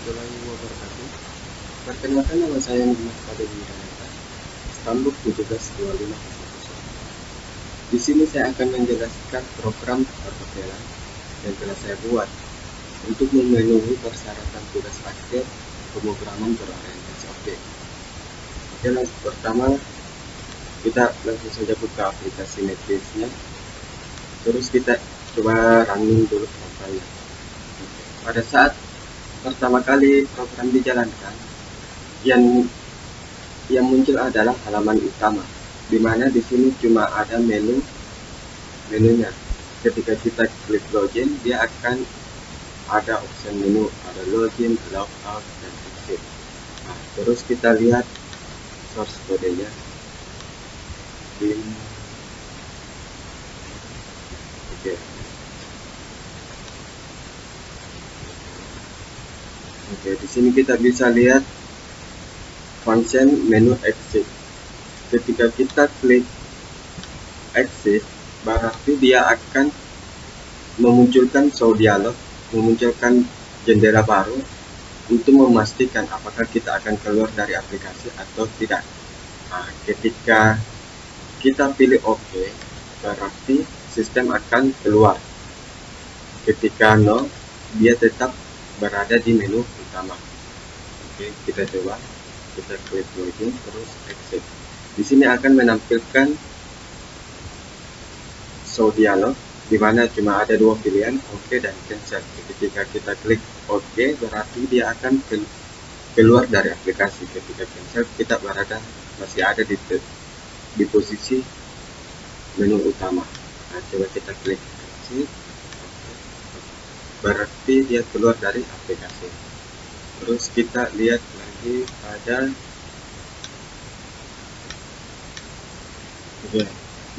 warahmatullahi wabarakatuh. Perkenalkan, nama saya Muhammad Fadil Wiranata, Stambuk 172500. Di sini saya akan menjelaskan program perhotelan yang telah saya buat untuk memenuhi persyaratan tugas akhir pemrograman berorientasi objek. Oke, pertama kita langsung saja buka aplikasi Netflix-nya, terus kita coba running dulu programnya. Pada saat pertama kali program dijalankan, yang muncul adalah halaman utama, di mana di sini cuma ada menunya. Ketika kita klik login, dia akan ada option menu, ada login, logout, dan exit. Nah, terus kita lihat source kodenya. Oke, di sini kita bisa lihat function menu exit. Ketika kita klik exit, berarti dia akan memunculkan show dialog, memunculkan jendela baru untuk memastikan apakah kita akan keluar dari aplikasi atau tidak. Nah, ketika kita pilih OK, berarti sistem akan keluar. Ketika no, dia tetap berada di menu utama. Oke, kita coba. Kita klik login, terus exit. Di sini akan menampilkan show dialog, di mana cuma ada dua pilihan, OK dan cancel. Ketika kita klik OK, berarti dia akan keluar dari aplikasi. Ketika cancel, kita masih ada di posisi menu utama. Nah, coba kita klik exit, berarti dia keluar dari aplikasi. Terus kita lihat lagi pada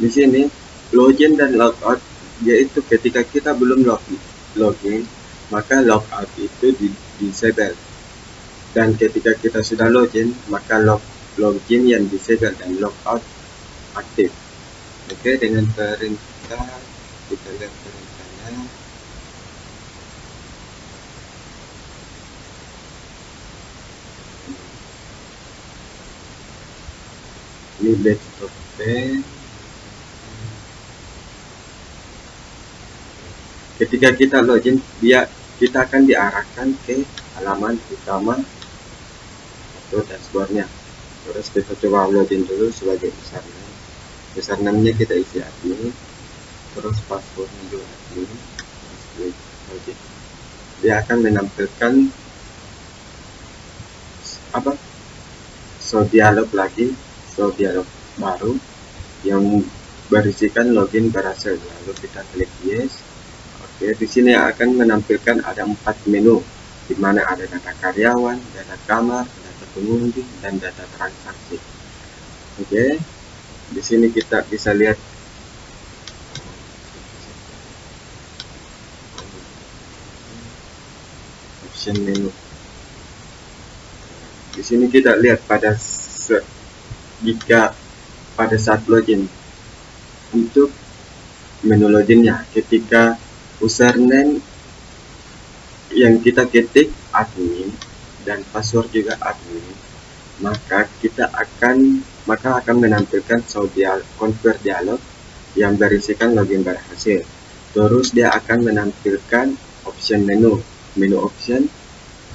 di sini login dan logout, yaitu ketika kita belum login, maka logout itu disable, dan ketika kita sudah login, maka login yang disable dan logout aktif. Oke, dengan perintah kita lihat perintahnya. Ini desktop pen. Ketika kita login, kita akan diarahkan ke halaman utama atau dashboardnya. Terus kita coba login dulu sebagai username. Username-nya kita isi admin, terus passwordnya juga admin, terus klik login. Dia akan menampilkan show dialog baru yang berisikan login berhasil. Lalu kita klik yes. Oke, di sini akan menampilkan ada 4 menu, di mana ada data karyawan, data kamar, data pengunjung, dan data transaksi. Oke, di sini kita bisa lihat option menu. Di sini kita lihat jika pada saat login, untuk menu loginnya, ketika username yang kita ketik admin dan password juga admin, maka akan menampilkan show confirm dialog yang berisikan login berhasil. Terus dia akan menampilkan option menu option.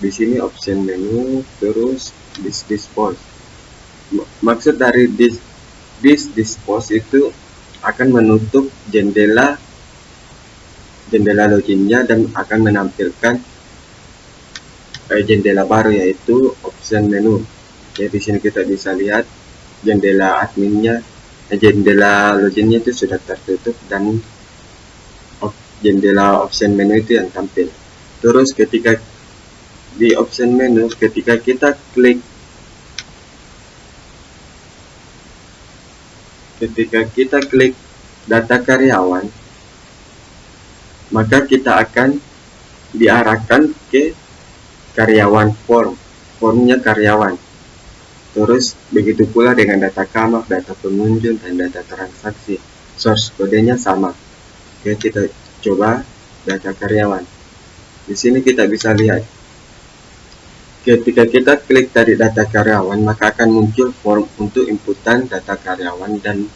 Di sini option menu, terus dispose. Maksud dari dispose itu akan menutup jendela loginnya dan akan menampilkan jendela baru, yaitu option menu. Jadi di sini kita bisa lihat jendela adminnya, jendela loginnya itu sudah tertutup, dan jendela option menu itu yang tampil. Terus ketika di option menu, ketika kita klik data karyawan, maka kita akan diarahkan ke karyawan formnya karyawan. Terus begitu pula dengan data kamar, data pengunjung, dan data transaksi. Source kodenya sama. Oke, kita coba data karyawan. Di sini kita bisa lihat Ketika kita klik dari data karyawan, maka akan muncul form untuk inputan data karyawan dan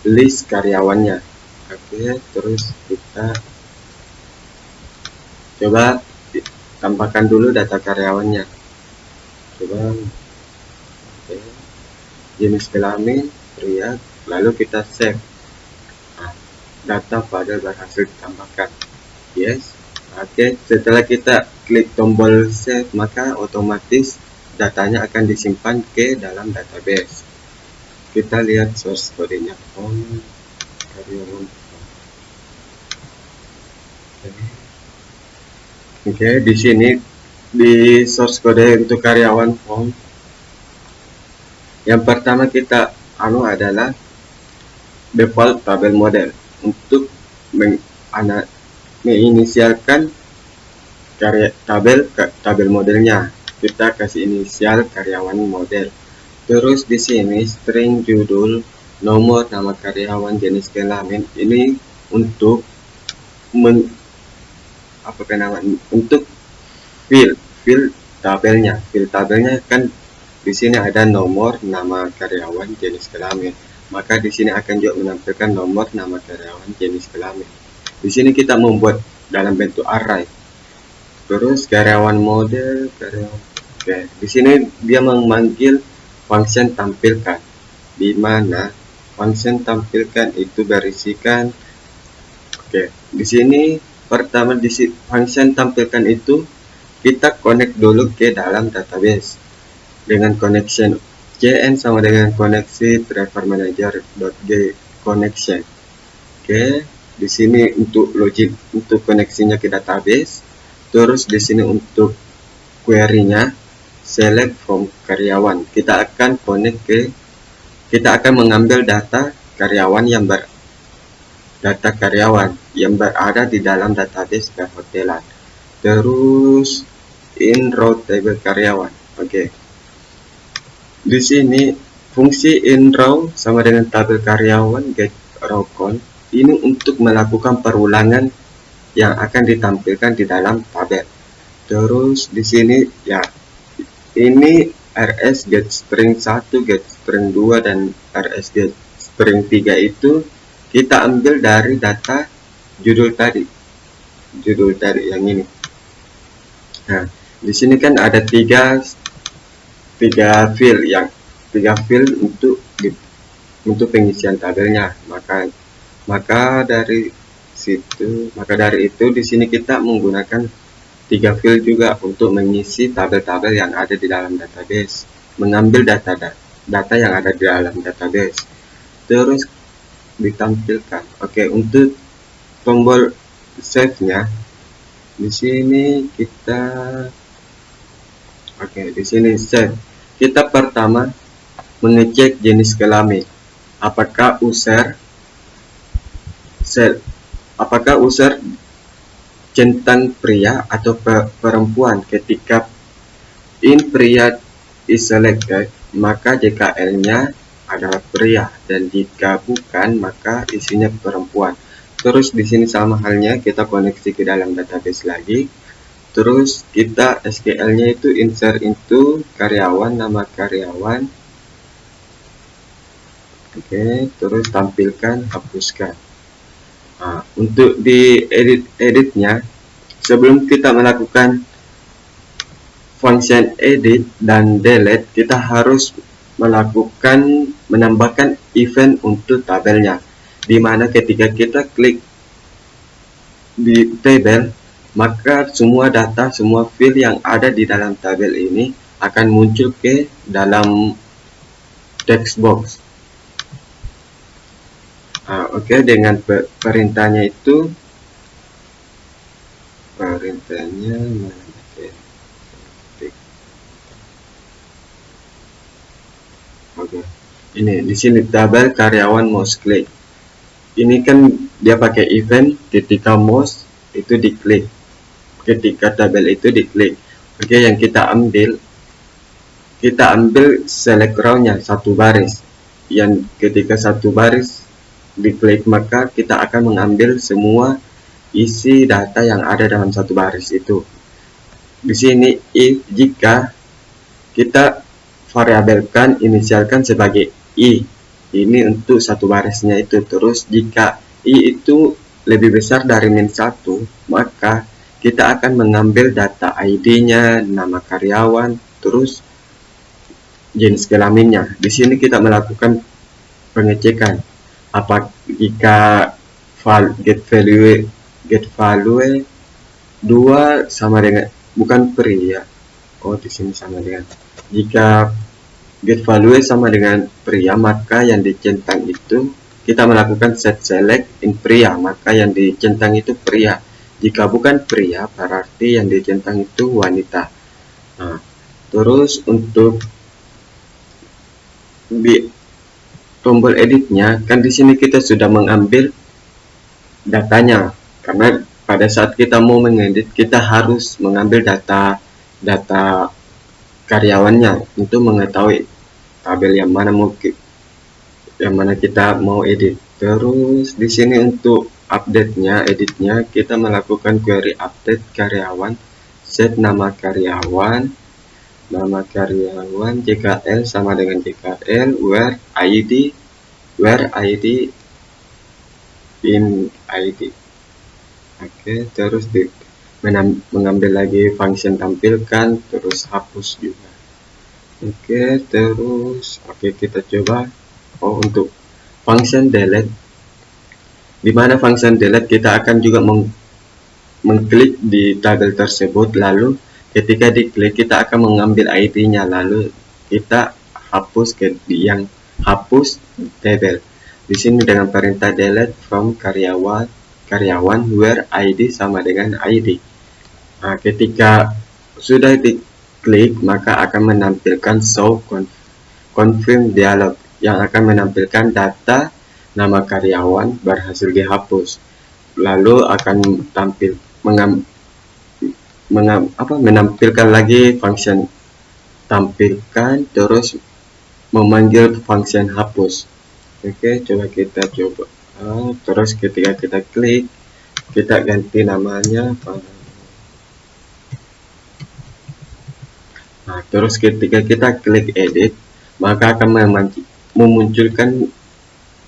list karyawannya. Oke, terus kita coba tambahkan dulu data karyawannya. Coba, oke, jenis kelamin pria, lalu kita save. Nah, data pada berhasil ditambahkan. Yes. Oke, setelah kita klik tombol save, maka otomatis datanya akan disimpan ke dalam database. Kita lihat source kodenya form karyawan. Oke, di sini di source kode untuk karyawan form, yang pertama kita adalah default tabel model. Untuk menginisialkan tabel modelnya, kita kasih inisial karyawan model. Terus di sini string judul, nomor, nama karyawan, jenis kelamin. Ini untuk untuk fill tabelnya. Fill tabelnya kan di sini ada nomor, nama karyawan, jenis kelamin. Maka di sini akan juga menampilkan nomor, nama karyawan, jenis kelamin. Di sini kita membuat dalam bentuk array. Terus karyawan model, karyawan. Oke, di sini dia memanggil function tampilkan, di mana function tampilkan itu berisikan. Oke, di sini pertama di function tampilkan itu kita connect dulu ke dalam database dengan connection cn sama dengan koneksi driver manager.get connection. Oke, di sini untuk logic untuk koneksinya ke database. Terus di sini untuk query-nya select from karyawan. Kita akan mengambil data karyawan yang berada di dalam database perhotelan. Terus in row table karyawan. Oke. Di sini fungsi in row sama dengan tabel karyawan get row count. Ini untuk melakukan perulangan yang akan ditampilkan di dalam tabel. Terus di sini ya, ini rs get string 1, get string 2 dan rs get string 3 itu kita ambil dari data judul tadi yang ini. Nah, di sini kan ada tiga field untuk pengisian tabelnya. Maka dari itu di sini kita menggunakan 3 field juga untuk mengisi tabel-tabel yang ada di dalam database, mengambil data yang ada di dalam database, terus ditampilkan. Oke, untuk tombol save-nya di sini kita di sini save. Kita pertama mengecek jenis kelamin, apakah user centang pria atau perempuan. Ketika in pria is selected, maka JKL-nya adalah pria, dan jika bukan maka isinya perempuan. Terus di sini sama halnya kita koneksi ke dalam database lagi. Terus kita SQL-nya itu insert into karyawan, nama karyawan. Oke, terus tampilkan, hapuskan. Nah, untuk di editnya, sebelum kita melakukan function edit dan delete, kita harus menambahkan event untuk tabelnya, dimana ketika kita klik di tabel, maka semua data, semua field yang ada di dalam tabel ini akan muncul ke dalam text box. Oke, dengan perintahnya itu, oke, ini di sini tabel karyawan mouse click. Ini kan dia pakai event ketika mouse itu diklik, ketika tabel itu diklik. Oke, yang kita ambil select row-nya satu baris. Yang ketika satu baris diklik, maka kita akan mengambil semua isi data yang ada dalam satu baris itu. di sini if jika kita variabelkan inisialkan sebagai i, ini untuk satu barisnya itu. Terus jika i itu lebih besar dari -1, maka kita akan mengambil data ID-nya, nama karyawan, terus jenis kelaminnya. Di sini kita melakukan pengecekan apa jika get value 2 sama dengan bukan pria. Oh, di sini sama dengan jika get value sama dengan pria, maka yang dicentang itu kita melakukan set select in pria, maka yang dicentang itu pria. Jika bukan pria, berarti yang dicentang itu wanita. Nah, terus untuk di tombol editnya, kan di sini kita sudah mengambil datanya, karena pada saat kita mau mengedit kita harus mengambil data karyawannya untuk mengetahui tabel yang mana kita mau edit. Terus di sini untuk update-nya, editnya kita melakukan query update karyawan, set nama karyawan JKL sama dengan JKL, where ID in ID. Oke, terus mengambil lagi function tampilkan, terus hapus juga. Oke, terus kita coba untuk function delete, dimana function delete kita akan juga mengklik di tabel tersebut, lalu ketika diklik kita akan mengambil ID-nya, lalu kita hapus yang hapus tabel. Di sini dengan perintah delete from karyawan where ID sama dengan ID. Nah, ketika sudah diklik maka akan menampilkan show confirm dialog yang akan menampilkan data nama karyawan berhasil dihapus, lalu akan menampilkan lagi function tampilkan, terus memanggil function hapus. Oke, coba kita coba. Terus ketika kita klik, kita ganti namanya. Nah, terus ketika kita klik edit, maka akan memunculkan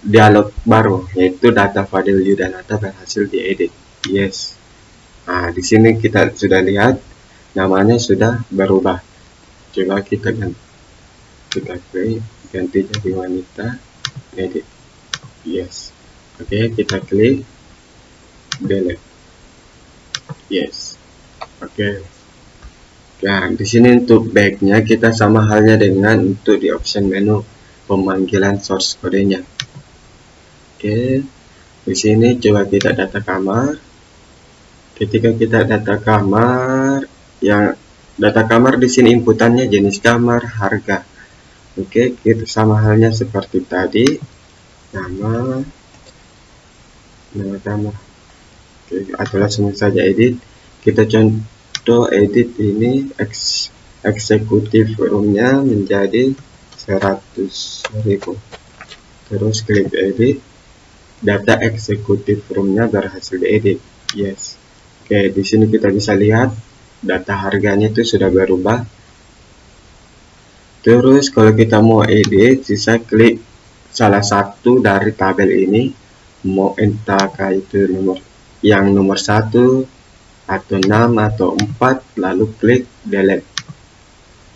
dialog baru, yaitu data value dan data berhasil diedit. Yes. Nah, di sini kita sudah lihat namanya sudah berubah. Coba kita klik, ganti jadi wanita, edit. Yes. Oke, kita klik delete. Yes. Oke. Nah, di sini untuk backnya kita sama halnya dengan untuk di option menu pemanggilan source kodenya. Oke, di sini coba kita data kamar. Ketika kita data kamar, yang data kamar di sini inputannya jenis kamar, harga. Oke, kita sama halnya seperti tadi, nama kamar. Oke, atau langsung saja edit. Kita contoh edit ini eksekutif roomnya menjadi 100.000. Terus klik edit, data eksekutif roomnya berhasil diedit. Yes. Oke, di sini kita bisa lihat data harganya itu sudah berubah. Terus kalau kita mau edit, bisa klik salah satu dari tabel ini, mau entahkah itu nomor 1 atau 6 atau 4, lalu klik delete.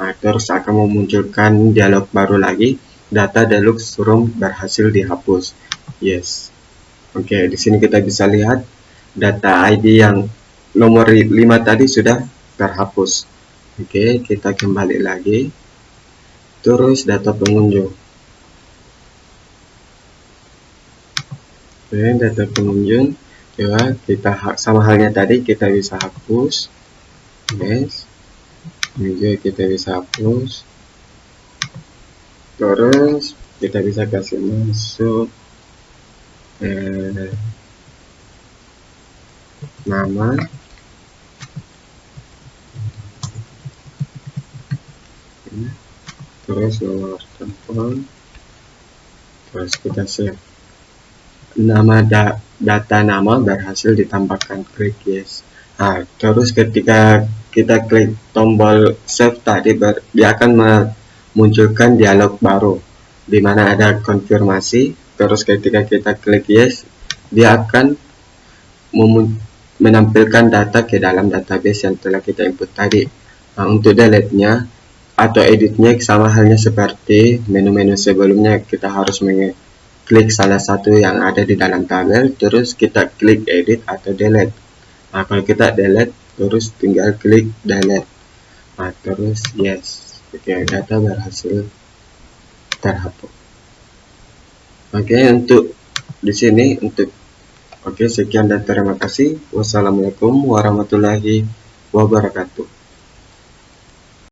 Nah, terus akan memunculkan dialog baru lagi, data deluxe room berhasil dihapus. Yes. Oke, di sini kita bisa lihat data ID yang nomor 5 tadi sudah terhapus. Oke, kita kembali lagi. Terus data pengunjung. Oke, data pengunjung. Coba kita sama halnya tadi, kita bisa hapus. Yes. Ini juga kita bisa hapus. Terus kita bisa kasih masuk nama, terus nomor telepon, terus kita save. Nama data nama berhasil ditambahkan, klik yes. Nah, terus ketika kita klik tombol save tadi, dia akan memunculkan dialog baru di mana ada konfirmasi. Terus ketika kita klik yes, dia akan menampilkan data ke dalam database yang telah kita input tadi. Nah, untuk delete-nya atau editnya sama halnya seperti menu-menu sebelumnya, kita harus klik salah satu yang ada di dalam tabel, terus kita klik edit atau delete. Nah, kalau kita delete, terus tinggal klik delete. Nah, terus yes. Oke, data berhasil terhapus. Oke, untuk di sini Oke, sekian dan terima kasih. Wassalamualaikum warahmatullahi wabarakatuh.